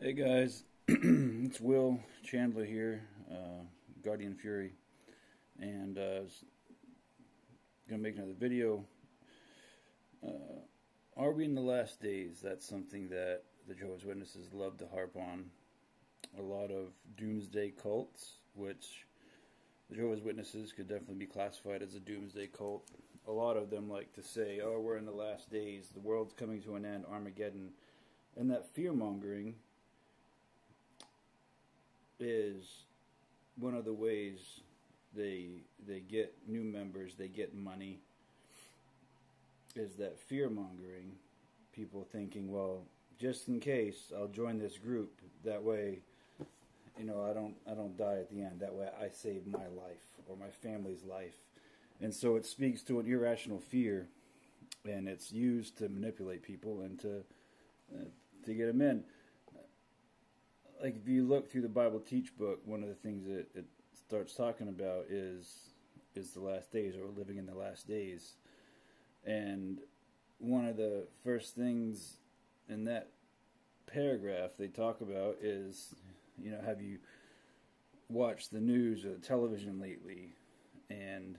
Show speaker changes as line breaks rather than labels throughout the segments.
Hey guys, it's Will Chandler here, Guardian Fury, and gonna make another video. Are we in the last days? That's something that the Jehovah's Witnesses love to harp on. A lot of doomsday cults, which the Jehovah's Witnesses could definitely be classified as a doomsday cult. A lot of them like to say, "Oh, we're in the last days. The world's coming to an end. Armageddon," and that fear mongering is one of the ways they get new members, they get money, is that fear mongering. People thinking, well, just in case I'll join this group, that way, I don't die at the end, that way I save my life or my family's life. And so it speaks to an irrational fear, and it's used to manipulate people and to get them in. Like, if you look through the Bible Teach book, one of the things that it starts talking about is the last days, or living in the last days. And one of the first things in that paragraph they talk about is, have you watched the news or the television lately? And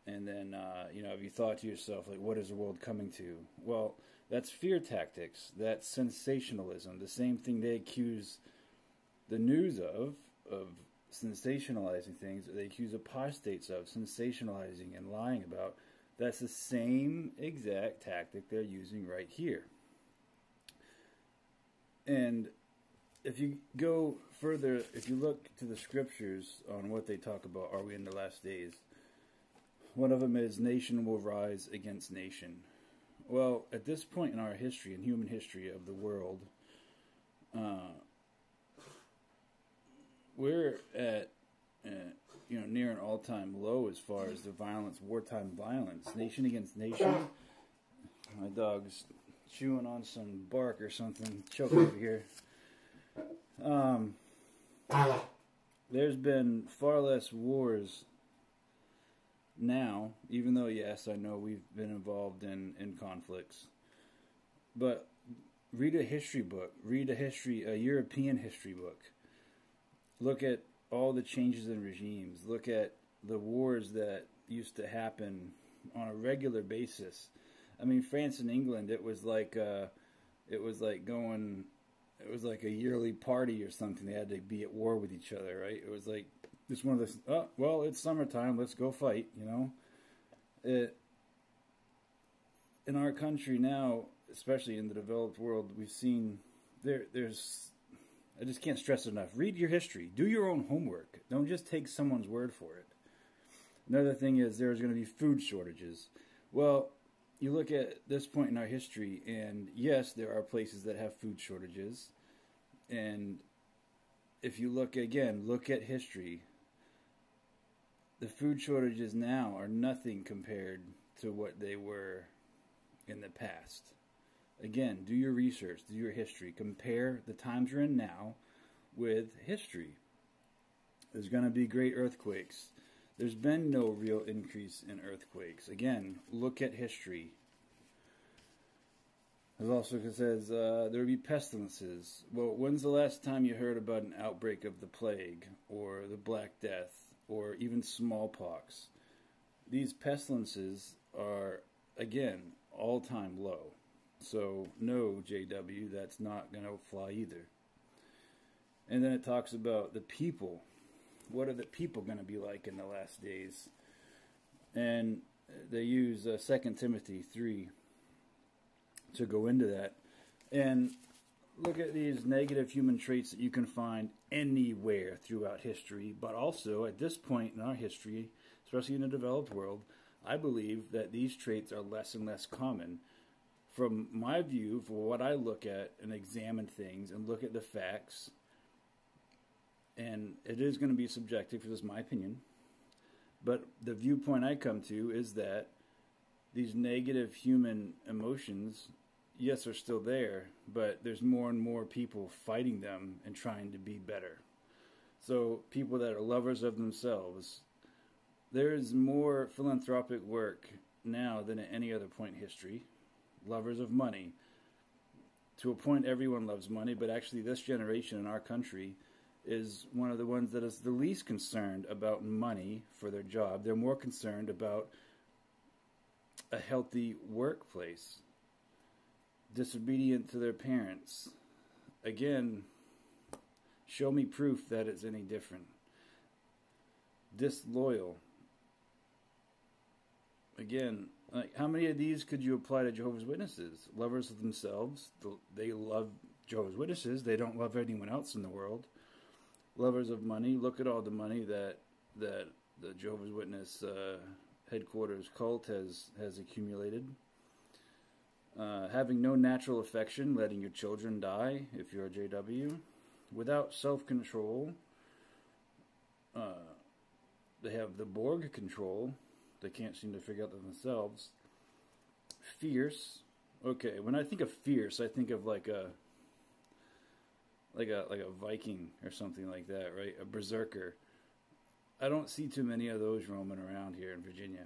then, have you thought to yourself, like, what is the world coming to? Well, that's fear tactics. That's sensationalism. The same thing they accuse the news of sensationalizing things, they accuse apostates of sensationalizing and lying about. That's the same exact tactic they're using right here. And if you go further, if you look to the scriptures on what they talk about, are we in the last days? One of them is, nation will rise against nation. Well, at this point in our history, in human history of the world, we're at near an all-time low as far as the violence, wartime violence, nation against nation. My dog's chewing on some bark or something, choking over here. There's been far less wars now, even though, yes, I know we've been involved in conflicts. But read a history book, a European history book. Look at all the changes in regimes. Look at the wars that used to happen on a regular basis. I mean, France and England, it was like a yearly party or something. They had to be at war with each other, right? It was like just one of those, oh, well, it's summertime, let's go fight, In our country now, especially in the developed world, we've seen there's I just can't stress it enough. Read your history. Do your own homework. Don't just take someone's word for it. Another thing is, there's going to be food shortages. Well, you look at this point in our history, and yes, there are places that have food shortages. And if you look at history, the food shortages now are nothing compared to what they were in the past. Again, do your research, do your history. Compare the times you're in now with history. There's going to be great earthquakes. There's been no real increase in earthquakes. Again, look at history. It also says there will be pestilences. Well, when's the last time you heard about an outbreak of the plague, or the Black Death, or even smallpox? These pestilences are, again, all-time low. So, no, JW, that's not going to fly either. And then it talks about the people. What are the people going to be like in the last days? And they use 2 Timothy 3 to go into that. And look at these negative human traits that you can find anywhere throughout history. But also, at this point in our history, especially in the developed world, I believe that these traits are less and less common. From my view, for what I look at and examine things and look at the facts, and it is going to be subjective, because it's my opinion, but the viewpoint I come to is that these negative human emotions, yes, are still there, but there's more and more people fighting them and trying to be better. So people that are lovers of themselves, there's more philanthropic work now than at any other point in history. Lovers of money, to a point, everyone loves money, but actually this generation in our country is one of the ones that is the least concerned about money for their job. They're more concerned about a healthy workplace, disobedient to their parents. Again, show me proof that it's any different. Disloyal. Again, like, how many of these could you apply to Jehovah's Witnesses? Lovers of themselves. They love Jehovah's Witnesses. They don't love anyone else in the world. Lovers of money. Look at all the money that the Jehovah's Witness headquarters cult has accumulated. Having no natural affection, letting your children die if you're a JW. Without self-control. They have the Borg control. They can't seem to figure out themselves. Fierce. Okay, when I think of fierce, I think of like a Viking or something like that, right? A berserker. I don't see too many of those roaming around here in Virginia.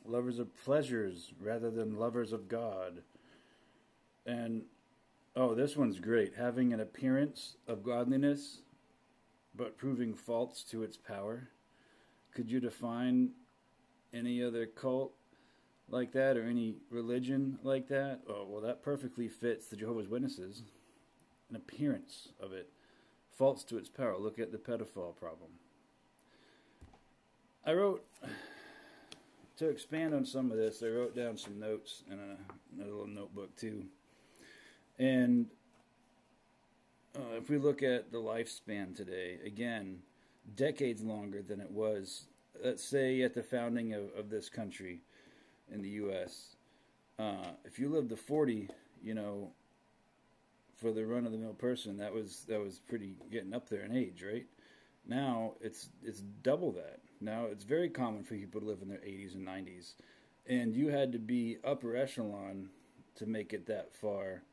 Lovers of pleasures rather than lovers of God. And, oh, this one's great. Having an appearance of godliness, but proving false to its power. Could you define any other cult like that or any religion like that? Oh, well, that perfectly fits the Jehovah's Witnesses. An appearance of it. False to its power. Look at the pedophile problem. I wrote, to expand on some of this, I wrote down some notes in a little notebook too. And if we look at the lifespan today, again, decades longer than it was, let's say, at the founding of this country in the U.S. If you lived to 40, for the run-of-the-mill person, that was pretty getting up there in age, right? Now it's double that. Now it's very common for people to live in their 80s and 90s, and you had to be upper echelon to make it that far.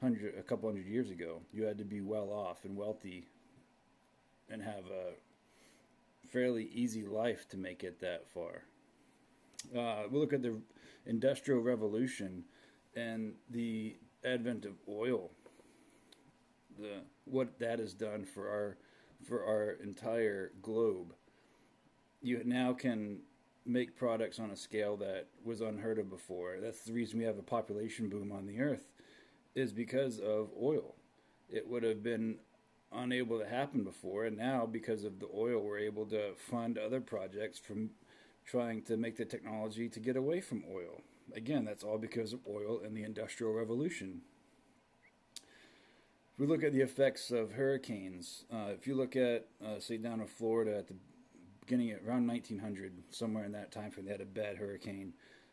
A couple hundred years ago, you had to be well off and wealthy, and have a fairly easy life to make it that far. We'll look at the Industrial Revolution and the advent of oil. What that has done for our entire globe. You now can make products on a scale that was unheard of before. That's the reason we have a population boom on the earth, is because of oil. It would have been unable to happen before, and now because of the oil, we're able to fund other projects from trying to make the technology to get away from oil. Again, that's all because of oil and the Industrial Revolution. If we look at the effects of hurricanes, if you look at, say, down in Florida at the beginning, around 1900, somewhere in that time frame, they had a bad hurricane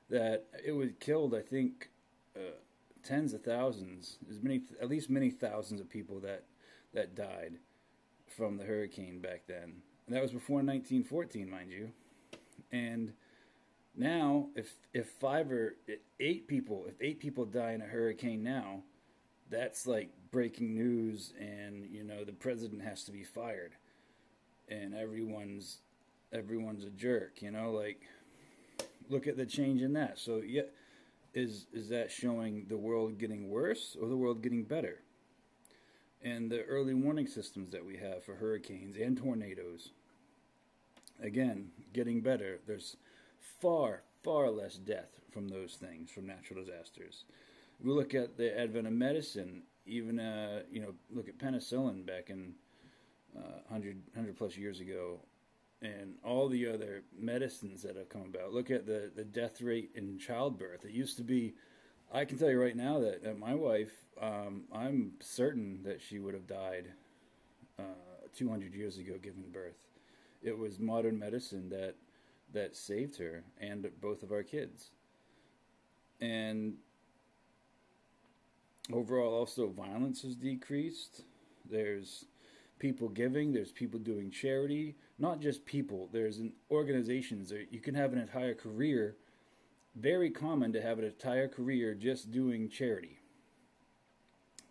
that it would killed, I think, tens of thousands, at least many thousands of people that died from the hurricane back then. And that was before 1914, mind you. And now, if 8 people die in a hurricane now, that's like breaking news, and the president has to be fired, and everyone's a jerk. Like, look at the change in that. So yeah, is that showing the world getting worse or the world getting better? And the early warning systems that we have for hurricanes and tornadoes, again, getting better. There's far less death from those things, from natural disasters. We look at the advent of medicine, even, look at penicillin back in 100 plus years ago, and all the other medicines that have come about. Look at the death rate in childbirth. It used to be, I can tell you right now that my wife, I'm certain that she would have died 200 years ago giving birth. It was modern medicine that saved her and both of our kids. And overall, also, violence has decreased. There's people giving. There's people doing charity. Not just people. There's organizations. You can have an entire career. Very common to have an entire career just doing charity.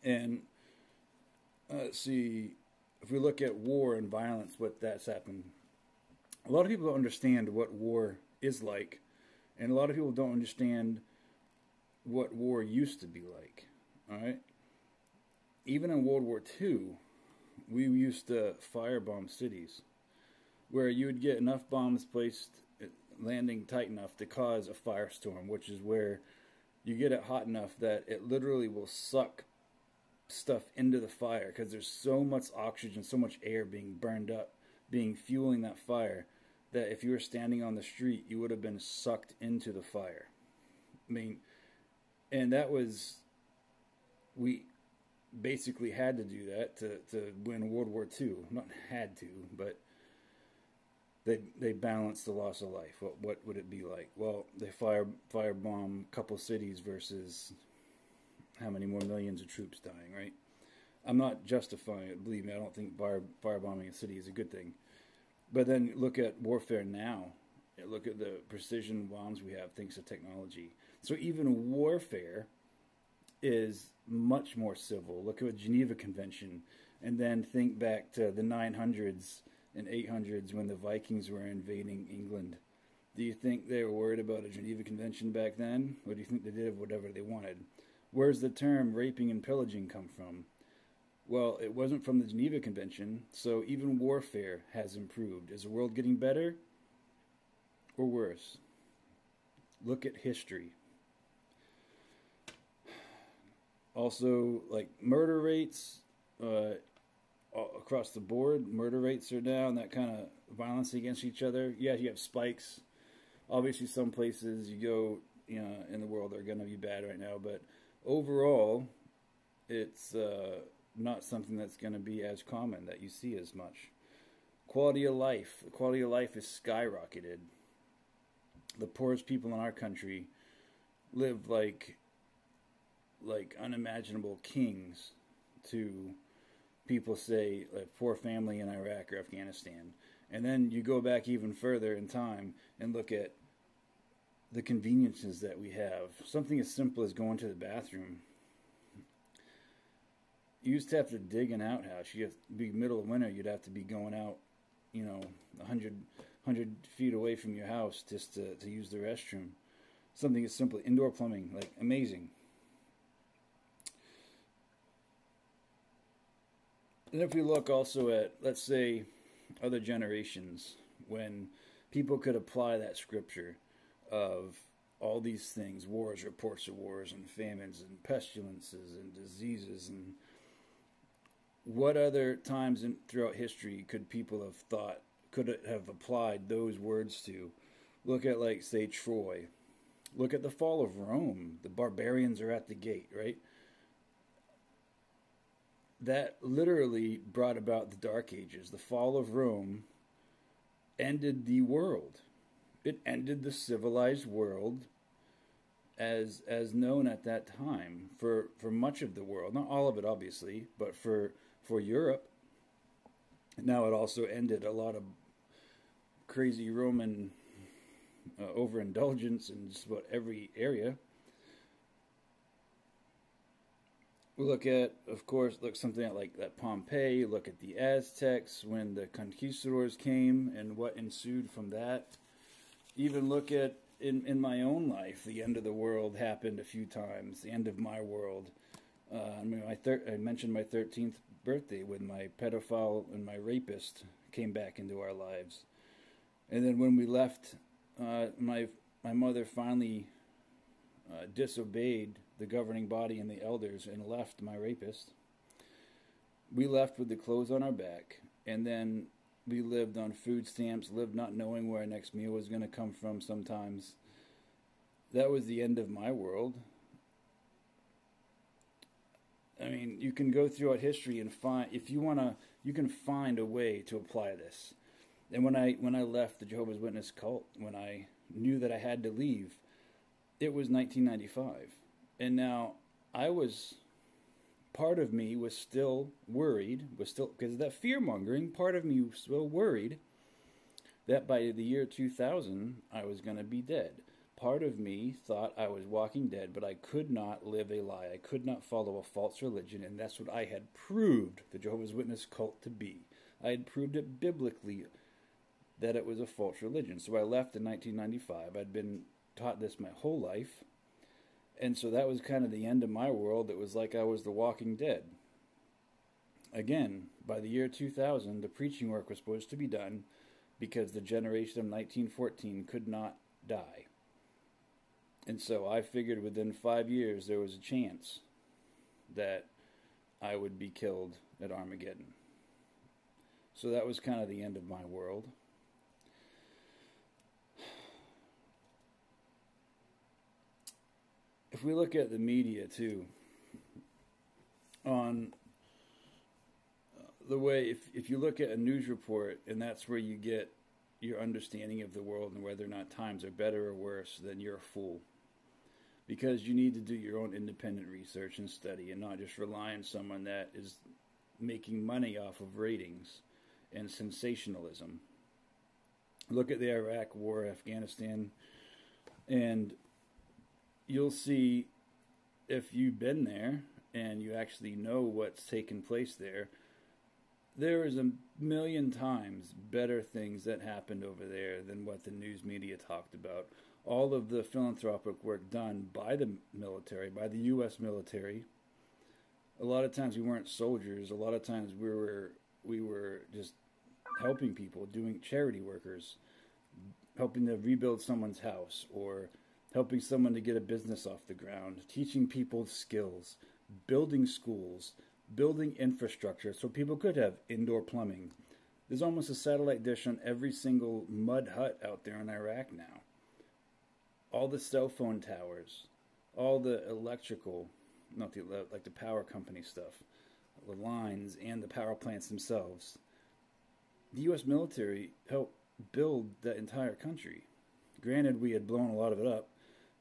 And let's see, if we look at war and violence, what that's happened. A lot of people don't understand what war is like. And a lot of people don't understand what war used to be like. All right. Even in World War II, we used to firebomb cities, where you would get enough bombs placed, landing tight enough to cause a firestorm, which is where you get it hot enough that it literally will suck stuff into the fire, because there's so much oxygen, so much air being burned up, being fueling that fire, that if you were standing on the street, you would have been sucked into the fire. I mean, and that was, we basically had to do that to win World War II. Not had to, but they balanced the loss of life. What would it be like? Well, they firebomb a couple cities versus how many more millions of troops dying, right? I'm not justifying it. Believe me, I don't think firebombing a city is a good thing. But then look at warfare now. Look at the precision bombs we have thanks to technology. So even warfare is much more civil. Look at the Geneva Convention, and then think back to the 900s and 800s when the Vikings were invading England. Do you think they were worried about a Geneva Convention back then? Or do you think they did whatever they wanted? Where's the term raping and pillaging come from? Well, it wasn't from the Geneva Convention, so even warfare has improved. Is the world getting better or worse? Look at history. Also, like murder rates, across the board, murder rates are down, that kind of violence against each other. Yeah, you have spikes. Obviously, some places you go, in the world are going to be bad right now, but overall, it's not something that's going to be as common, that you see as much. Quality of life. The quality of life is skyrocketed. The poorest people in our country live like unimaginable kings to people, say, like poor family in Iraq or Afghanistan. And then you go back even further in time and look at the conveniences that we have. Something as simple as going to the bathroom. You used to have to dig an outhouse. You have to be middle of winter. You'd have to be going out, 100 feet away from your house just to use the restroom. Something as simple, indoor plumbing, like amazing. And if we look also at, let's say, other generations, when people could apply that scripture of all these things, wars, reports of wars, and famines, and pestilences, and diseases, and what other times throughout history could people have thought, could have applied those words to? Look at, like, say, Troy. Look at the fall of Rome. The barbarians are at the gate, right? That literally brought about the Dark Ages. The fall of Rome ended the world. It ended the civilized world as known at that time for much of the world. Not all of it, obviously, but for Europe. Now it also ended a lot of crazy Roman overindulgence in just about every area. We look at, of course, something like that Pompeii. Look at the Aztecs when the conquistadors came and what ensued from that. Even look at, in my own life, the end of the world happened a few times. The end of my world. I mentioned my 13th birthday when my pedophile and my rapist came back into our lives. And then when we left, my mother finally disobeyed the governing body and the elders and left my rapist. We left with the clothes on our back, and then we lived on food stamps, lived not knowing where our next meal was going to come from sometimes. That was the end of my world. I mean, you can go throughout history and find, if you want to, you can find a way to apply this. And when I left the Jehovah's Witness cult, when I knew that I had to leave, it was 1995. And now part of me was still worried, because of that fear-mongering, part of me was still worried that by the year 2000, I was going to be dead. Part of me thought I was walking dead, but I could not live a lie. I could not follow a false religion, and that's what I had proved the Jehovah's Witness cult to be. I had proved it biblically that it was a false religion. So I left in 1995. I'd been taught this my whole life. And so that was kind of the end of my world. It was like I was the Walking Dead. Again, by the year 2000, the preaching work was supposed to be done because the generation of 1914 could not die. And so I figured within 5 years there was a chance that I would be killed at Armageddon. So that was kind of the end of my world. If we look at the media too, on the way, if you look at a news report and that's where you get your understanding of the world and whether or not times are better or worse, then you're a fool. Because you need to do your own independent research and study and not just rely on someone that is making money off of ratings and sensationalism. Look at the Iraq War, Afghanistan, and you'll see, if you've been there and you actually know what's taken place there, there is a million times better things that happened over there than what the news media talked about. All of the philanthropic work done by the military, by the U.S. military, a lot of times we weren't soldiers. A lot of times we were just helping people, doing charity workers, helping to rebuild someone's house, or helping someone to get a business off the ground, teaching people skills, building schools, building infrastructure so people could have indoor plumbing. There's almost a satellite dish on every single mud hut out there in Iraq now. All the cell phone towers, all the electrical, not the like the power company stuff, the lines and the power plants themselves. The U.S. military helped build that entire country. Granted, we had blown a lot of it up,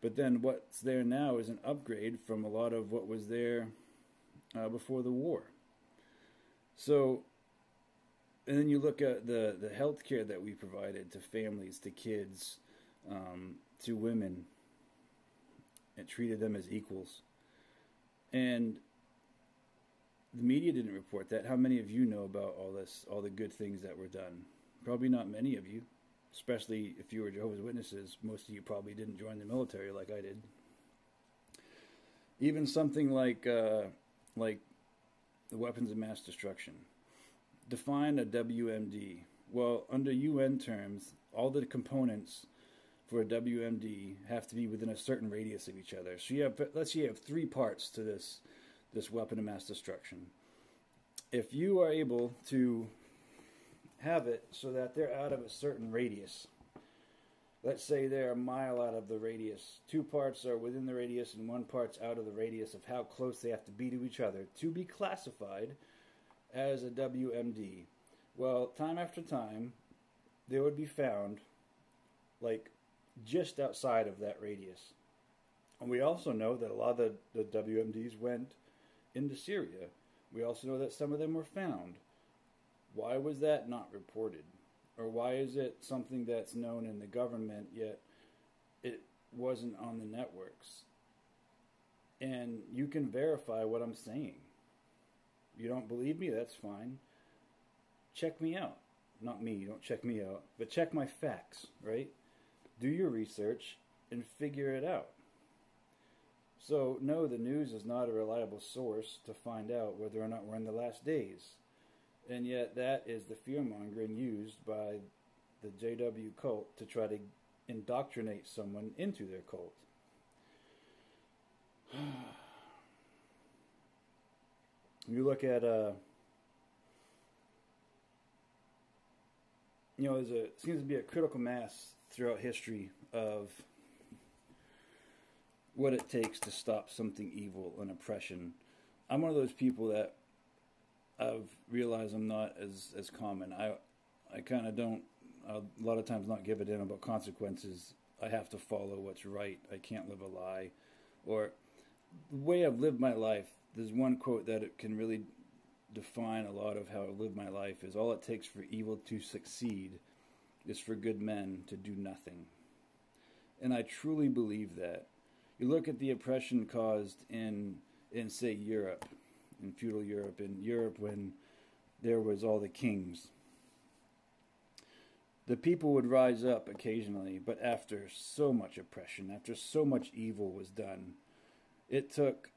but then what's there now is an upgrade from a lot of what was there before the war. So, and then you look at the health care that we provided to families, to kids, to women, and treated them as equals. And the media didn't report that. How many of you know about all this, all the good things that were done? Probably not many of you. Especially if you were Jehovah's Witnesses, most of you probably didn't join the military like I did. Even something like the weapons of mass destruction. Define a WMD. Well, under UN terms, all the components for a WMD have to be within a certain radius of each other. So let's say you have 3 parts to this weapon of mass destruction. If you are able to have it so that they're out of a certain radius. Let's say they're a mile out of the radius. 2 parts are within the radius and 1 part's out of the radius of how close they have to be to each other to be classified as a WMD. Well, time after time, they would be found like just outside of that radius. And we also know that a lot of the WMDs went into Syria. We also know that some of them were found. Why was that not reported? Or why is it something that's known in the government, yet it wasn't on the networks? And you can verify what I'm saying. You don't believe me? That's fine. Check me out. Not me, don't check me out. But check my facts, right? Do your research and figure it out. So, no, the news is not a reliable source to find out whether or not we're in the last days. And yet that is the fear-mongering used by the JW cult to try to indoctrinate someone into their cult. You look at, there seems to be a critical mass throughout history of what it takes to stop something evil and oppression. I'm one of those people that I've realized I'm not as common. I kind of don't, a lot of times, not give a damn about consequences. I have to follow what's right. I can't live a lie. Or the way I've lived my life, there's one quote that it can really define a lot of how I live my life, is all it takes for evil to succeed is for good men to do nothing. And I truly believe that. You look at the oppression caused in say, Europe, in feudal Europe, when there was all the kings. The people would rise up occasionally, but after so much oppression, after so much evil was done, It took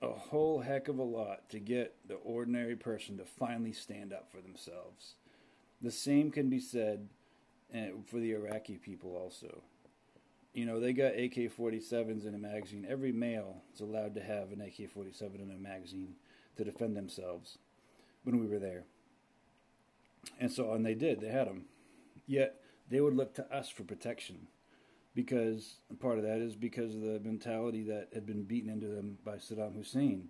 a whole heck of a lot to get the ordinary person to finally stand up for themselves. The same can be said for the Iraqi people also. You know, they got AK-47s in a magazine. Every male is allowed to have an AK-47 in a magazine to defend themselves when we were there. And they did. They had them. Yet, they would look to us for protection. Because part of that is because of the mentality that had been beaten into them by Saddam Hussein.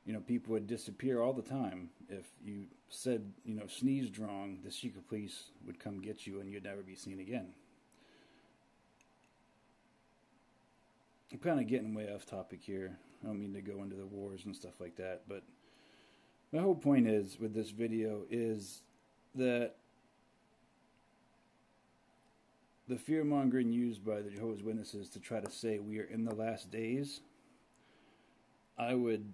You know, people would disappear all the time. If you said, sneezed wrong, the secret police would come get you and you'd never be seen again. I'm kind of getting way off topic here. I don't mean to go into the wars and stuff like that, but my whole point is with this video is that the fear-mongering used by the Jehovah's Witnesses to try to say we are in the last days, I would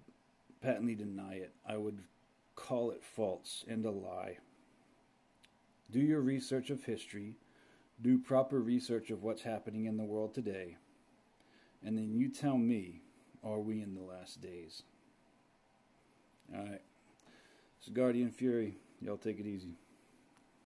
patently deny it. I would call it false and a lie. Do your research of history. Do proper research of what's happening in the world today. And then you tell me, are we in the last days? Alright. It's Guardian Fury. Y'all take it easy.